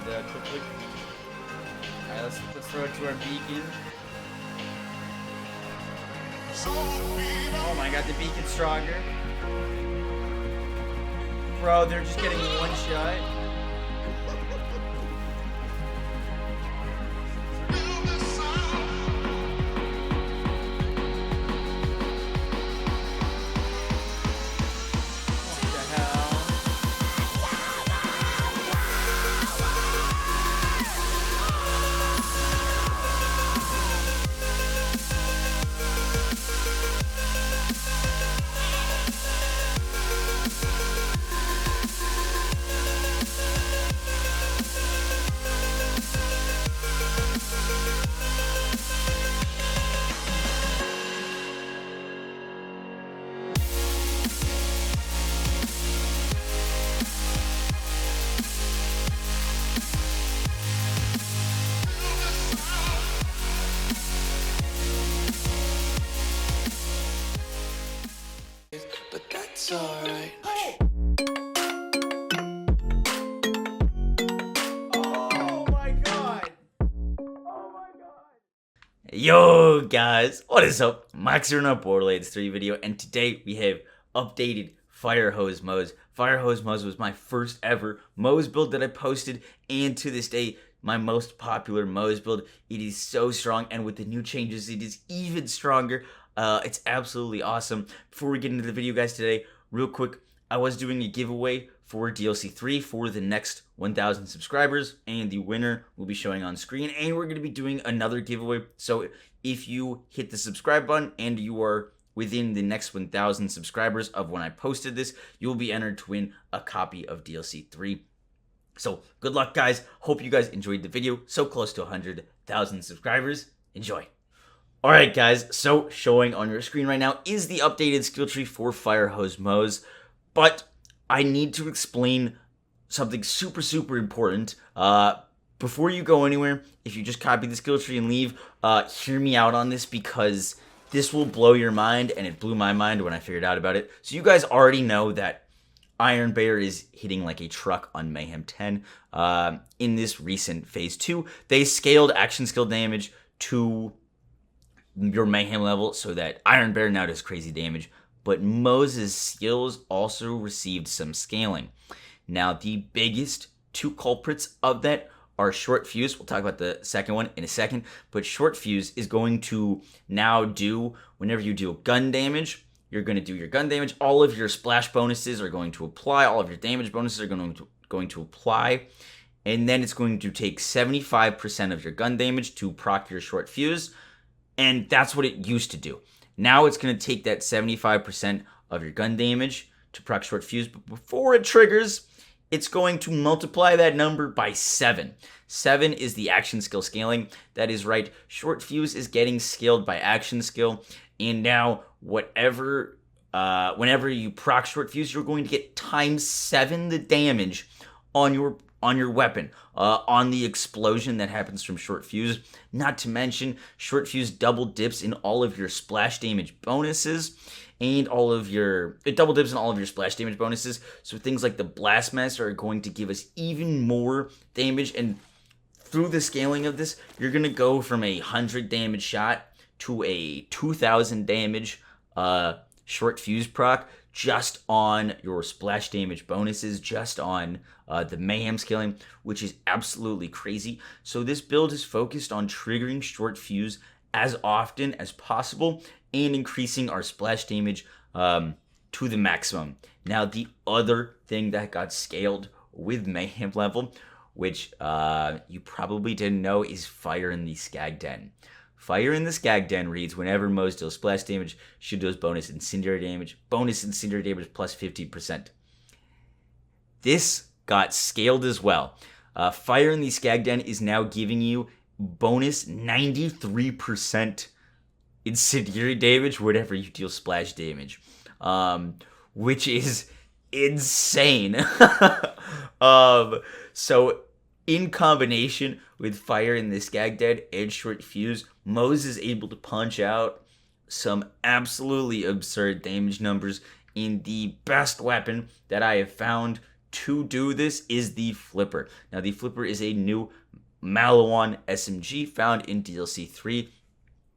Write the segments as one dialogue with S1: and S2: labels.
S1: the triplet. Alright, let's throw it to our beacon. Oh my god, the beacon's stronger. Bro, they're just getting one shot.
S2: But that's alright.
S1: Oh my god! Oh my god!
S3: Yo guys, what is up? Max here in our Borderlands 3 video, and today we have updated Firehose Moze. Firehose Moze was my first ever Moze build that I posted, and to this day, my most popular Moze build. It is so strong, and with the new changes, it is even stronger. It's absolutely awesome. Before we get into the video, guys, today, real quick, I was doing a giveaway for DLC 3 for the next 1,000 subscribers, and the winner will be showing on screen, and we're going to be doing another giveaway. So if you hit the subscribe button and you are within the next 1,000 subscribers of when I posted this, you'll be entered to win a copy of DLC 3. So good luck, guys. Hope you guys enjoyed the video. So close to 100,000 subscribers. Enjoy. Alright guys, so showing on your screen right now is the updated skill tree for Firehose Moze, but I need to explain something super important. Before you go anywhere, if you just copy the skill tree and leave, hear me out on this, because this will blow your mind, and it blew my mind when I figured out about it. So you guys already know that Iron Bear is hitting like a truck on Mayhem 10. In this recent Phase 2, they scaled action skill damage to your Mayhem level so that Iron Bear now does crazy damage, but Moze's skills also received some scaling. Now, the biggest two culprits of that are Short Fuse. We'll talk about the second one in a second, but Short Fuse is going to now do, whenever you do gun damage, you're going to do your gun damage. All of your splash bonuses are going to apply. All of your damage bonuses are going to apply. And then it's going to take 75% of your gun damage to proc your Short Fuse. And that's what it used to do. Now it's going to take that 75% of your gun damage to proc Short Fuse, but before it triggers, it's going to multiply that number by 7. 7 is the action skill scaling. That is right, Short Fuse is getting scaled by action skill, and now whenever you proc Short Fuse, you're going to get times 7 the damage on your weapon, on the explosion that happens from Short Fuse. Not to mention, Short Fuse double dips in all of your splash damage bonuses, and it double dips in all of your splash damage bonuses. So things like the Blast Master are going to give us even more damage, and through the scaling of this, you're going to go from a 100 damage shot to a 2,000 damage Short Fuse proc, just on your splash damage bonuses, just on the Mayhem scaling, which is absolutely crazy. So this build is focused on triggering Short Fuse as often as possible and increasing our splash damage to the maximum. Now, the other thing that got scaled with Mayhem level, which you probably didn't know, is Fire in the Skag Den. Fire in the Skag Den reads, whenever Moze deals splash damage, she does bonus incendiary damage. Bonus incendiary damage plus 50%. This got scaled as well. Fire in the Skag Den is now giving you bonus 93% incendiary damage whenever you deal splash damage, which is insane. So in combination with Fire in the Skag Den and Short Fuse, Moze is able to punch out some absolutely absurd damage numbers in the best weapon that I have found to do this is the Flipper. Now, the Flipper is a new Malawan SMG found in DLC 3.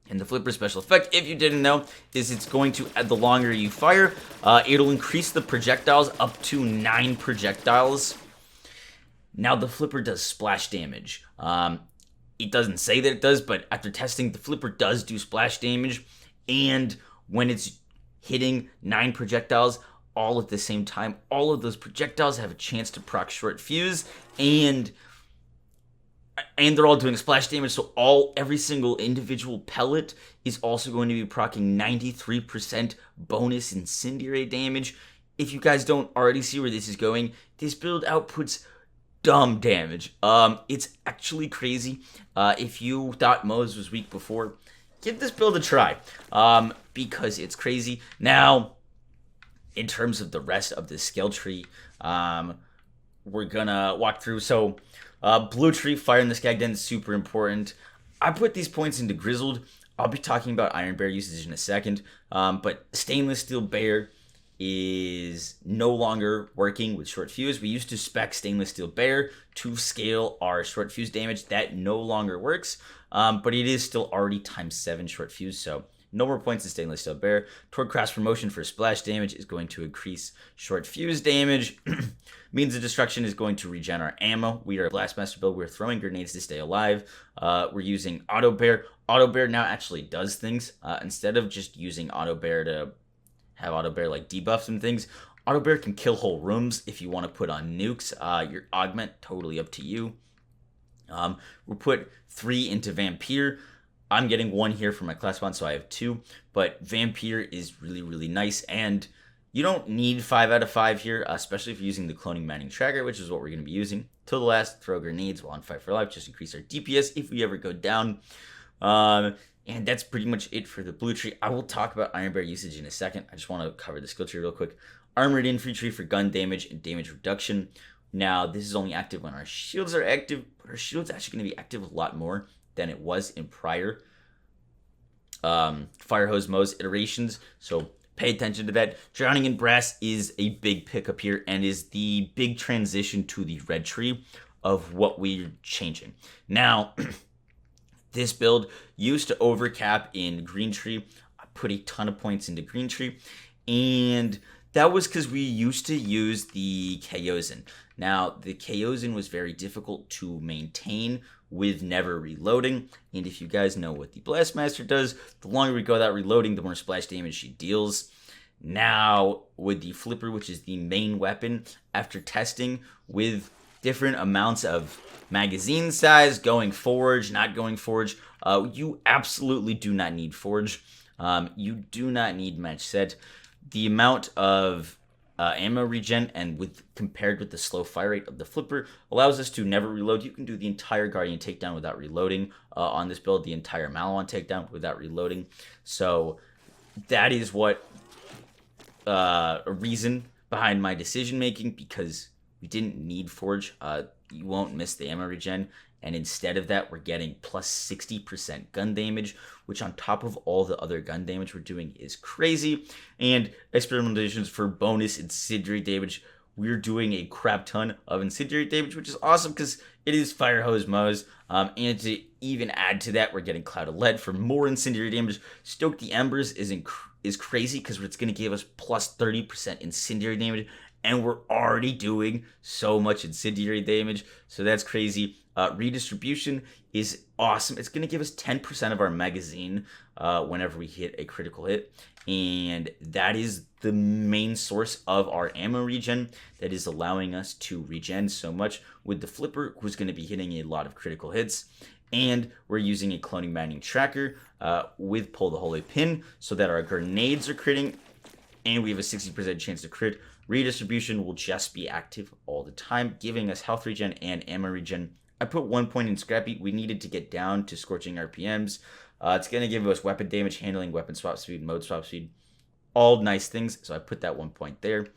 S3: And the Flipper special effect, if you didn't know, is it's going to, the longer you fire, it'll increase the projectiles up to 9 projectiles. Now, the Flipper does splash damage. It doesn't say that it does, but after testing, the Flipper does do splash damage. And when it's hitting 9 projectiles all at the same time, all of those projectiles have a chance to proc short fuse, and they're all doing splash damage, so every single individual pellet is also going to be proccing 93% bonus incendiary damage. If you guys don't already see where this is going, this build outputs dumb damage. It's actually crazy. If you thought Moze was weak before, give this build a try, because it's crazy. Now, in terms of the rest of the skill tree, we're gonna walk through. So, blue tree, fire in the skag den is super important. I put these points into grizzled. I'll be talking about iron bear usage in a second, but stainless steel bear is no longer working with short fuse. We used to spec stainless steel bear to scale our short fuse damage. That no longer works, but it is still already ×7 short fuse, so no more points in stainless steel bear. Toward crash promotion for splash damage is going to increase short fuse damage. Means of destruction is going to regen our ammo. We are a Blastmaster build. We're throwing grenades to stay alive. We're using auto bear. Auto bear now actually does things. Instead of just using auto bear to have auto bear like debuffs and things, auto bear can kill whole rooms if you want to put on nukes. Your augment, totally up to you. We'll put 3 into vampire. I'm getting 1 here for my class 1, so I have 2. But vampire is really, really nice, and you don't need 5 out of 5 here, especially if you're using the cloning mining tracker, which is what we're going to be using. Till the last, throw grenades while on fight for life, just increase our DPS if we ever go down. And that's pretty much it for the blue tree. I will talk about iron bear usage in a second. I just want to cover the skill tree real quick. Armored infantry for gun damage and damage reduction. Now, this is only active when our shields are active, but our shield's actually going to be active a lot more than it was in prior Firehose Mo's iterations, so pay attention to that. Drowning in brass is a big pickup here and is the big transition to the red tree of what we're changing. Now, this build used to overcap in green tree. I put a ton of points into green tree, and that was because we used to use the Chaosin. Now, the Chaosin was very difficult to maintain with never reloading, and if you guys know what the Blastmaster does, the longer we go without reloading, the more splash damage she deals. Now, with the Flipper, which is the main weapon, after testing with different amounts of magazine size, going forge, not going forge, you absolutely do not need forge. You do not need match set. The amount of ammo regen, and compared with the slow fire rate of the Flipper, allows us to never reload. You can do the entire Guardian takedown without reloading on this build, the entire Malawan takedown without reloading. So that is what a reason behind my decision making, because we didn't need forge. You won't miss the ammo regen, and instead of that, we're getting plus 60% gun damage, which on top of all the other gun damage we're doing is crazy. And experimentations for bonus incendiary damage, we're doing a crap ton of incendiary damage, which is awesome because it is Firehose Mo's. And to even add to that, we're getting Cloud of Lead for more incendiary damage. Stoke the Embers is crazy because it's going to give us plus 30% incendiary damage, and we're already doing so much incendiary damage, so that's crazy. Redistribution is awesome. It's going to give us 10% of our magazine whenever we hit a critical hit, and that is the main source of our ammo regen that is allowing us to regen so much. With the Flipper, who's going to be hitting a lot of critical hits, and we're using a cloning mining tracker with Pull the Holy Pin so that our grenades are critting, and we have a 60% chance to crit. Redistribution will just be active all the time, giving us health regen and ammo regen. I put 1 point in Scrappy. We needed to get down to scorching RPMs. It's going to give us weapon damage, handling, weapon swap speed, mode swap speed. All nice things, so I put that 1 point there.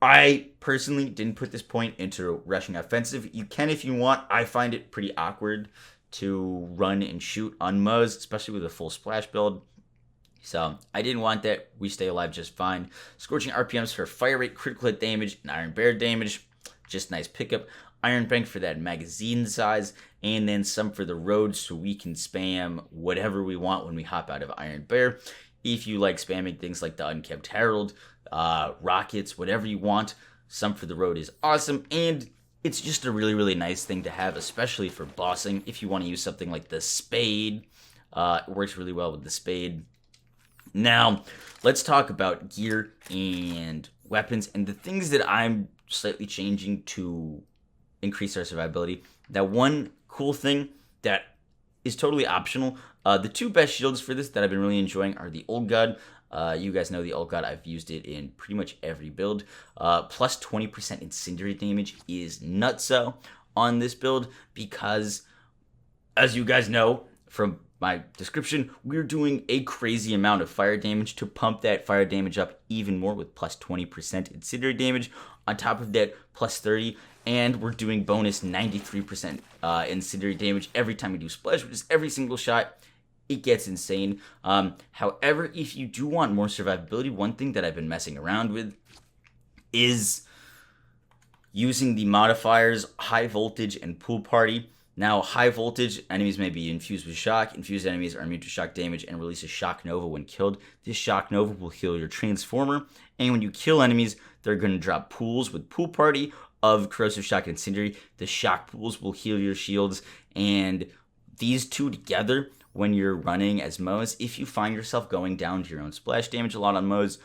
S3: I personally didn't put this point into rushing offensive. You can if you want. I find it pretty awkward to run and shoot on Moze, especially with a full splash build. So I didn't want that. We stay alive just fine. Scorching RPMs for fire rate, critical hit damage, and iron bear damage. just nice pickup. Iron Bank for that magazine size, and then some for the road so we can spam whatever we want when we hop out of Iron Bear. If you like spamming things like the Unkept Herald, rockets, whatever you want, some for the road is awesome, and it's just a really, really nice thing to have, especially for bossing. If you want to use something like the Spade, it works really well with the Spade. Now, let's talk about gear and weapons and the things that I'm slightly changing to increase our survivability. Now, one cool thing that is totally optional, the two best shields for this that I've been really enjoying are the Old God. You guys know the Old God. I've used it in pretty much every build. Plus 20% incendiary damage is nutso on this build because, as you guys know from my description, we're doing a crazy amount of fire damage to pump that fire damage up even more with plus 20% incendiary damage. On top of that, plus 30, and we're doing bonus 93% incendiary damage every time we do splash, which is every single shot. It gets insane. However, if you do want more survivability, one thing that I've been messing around with is using the modifiers High Voltage and Pool Party. Now, high voltage enemies may be infused with shock. Infused enemies are immune to shock damage and release a shock nova when killed. This shock nova will heal your transformer. And when you kill enemies, they're going to drop pools with Pool Party of corrosive shock and incendiary. The shock pools will heal your shields. And these two together, when you're running as Moze, if you find yourself going down to your own splash damage a lot on Moze,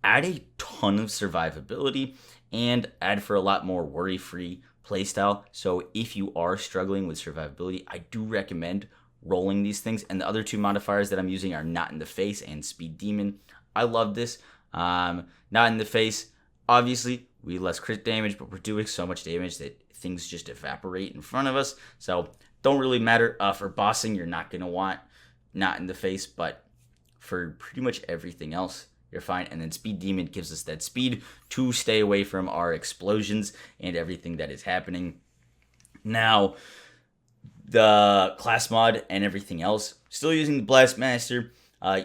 S3: add a ton of survivability and add for a lot more worry-free playstyle. So if you are struggling with survivability, I do recommend rolling these things. And the other two modifiers that I'm using are Not in the Face and Speed Demon. I love this. Not in the Face, obviously, we less crit damage, but we're doing so much damage that things just evaporate in front of us. So don't really matter. For bossing, you're not going to want Not in the Face, but for pretty much everything else, you're fine. And then Speed Demon gives us that speed to stay away from our explosions and everything that is happening. Now, the class mod and everything else, still using the Blast Master.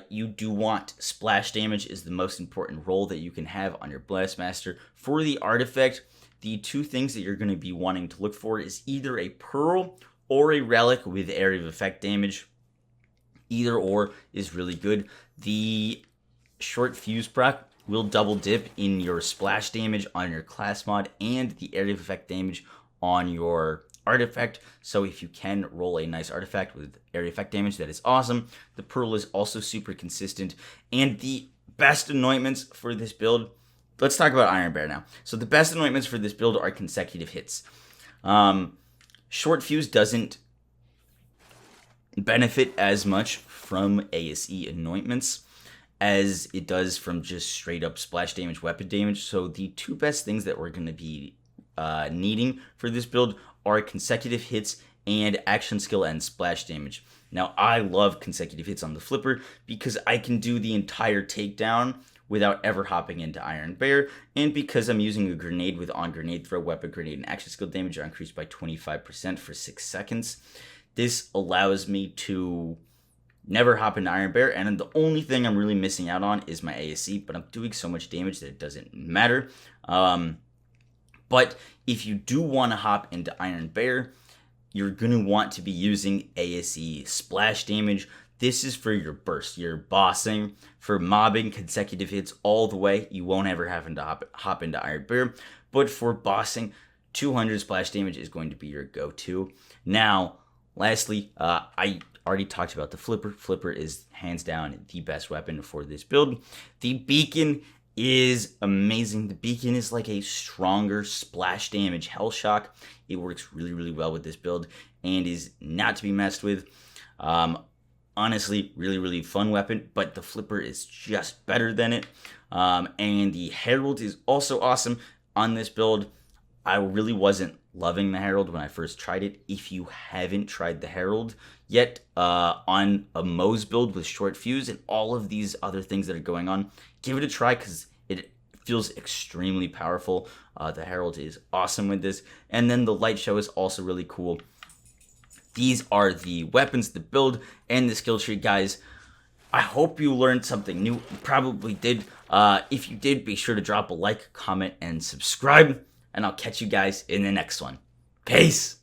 S3: You do want splash damage is the most important role that you can have on your Blast Master. For the artifact, the two things that you're going to be wanting to look for is either a Pearl or a Relic with area of effect damage. Either or is really good. The short fuse proc will double dip in your splash damage on your class mod and the area of effect damage on your artifact. So if you can roll a nice artifact with area effect damage, that is awesome. The Pearl is also super consistent. And the best anointments for this build, let's talk about Iron Bear now. So the best anointments for this build are consecutive hits. Short fuse doesn't benefit as much from ASE anointments as it does from just straight up splash damage, weapon damage. So the two best things that we're going to be needing for this build are consecutive hits and action skill and splash damage. Now, I love consecutive hits on the flipper because I can do the entire takedown without ever hopping into Iron Bear, and because I'm using a grenade with on grenade throw, weapon grenade, and action skill damage are increased by 25% for 6 seconds. This allows me to never hop into Iron Bear, and the only thing I'm really missing out on is my ASE, but I'm doing so much damage that it doesn't matter. But if you do want to hop into Iron Bear, you're going to want to be using ASE splash damage. This is for your burst, your bossing, for mobbing consecutive hits all the way. You won't ever have to hop into Iron Bear, but for bossing, 200 splash damage is going to be your go-to. Now, lastly, I already talked about the flipper. Flipper is hands down the best weapon for this build. The beacon is amazing. The beacon is like a stronger splash damage hell shock. It works really, really well with this build and is not to be messed with. Honestly, really, really fun weapon, but the flipper is just better than it. And the Herald is also awesome on this build. I really wasn't loving the Herald when I first tried it. If you haven't tried the Herald yet on a Moze build with short fuse and all of these other things that are going on, give it a try because it feels extremely powerful. The Herald is awesome with this. And then the Light Show is also really cool. These are the weapons, the build, and the skill tree, guys. I hope you learned something new. You probably did. If you did, be sure to drop a like, comment, and subscribe. and I'll catch you guys in the next one. Peace!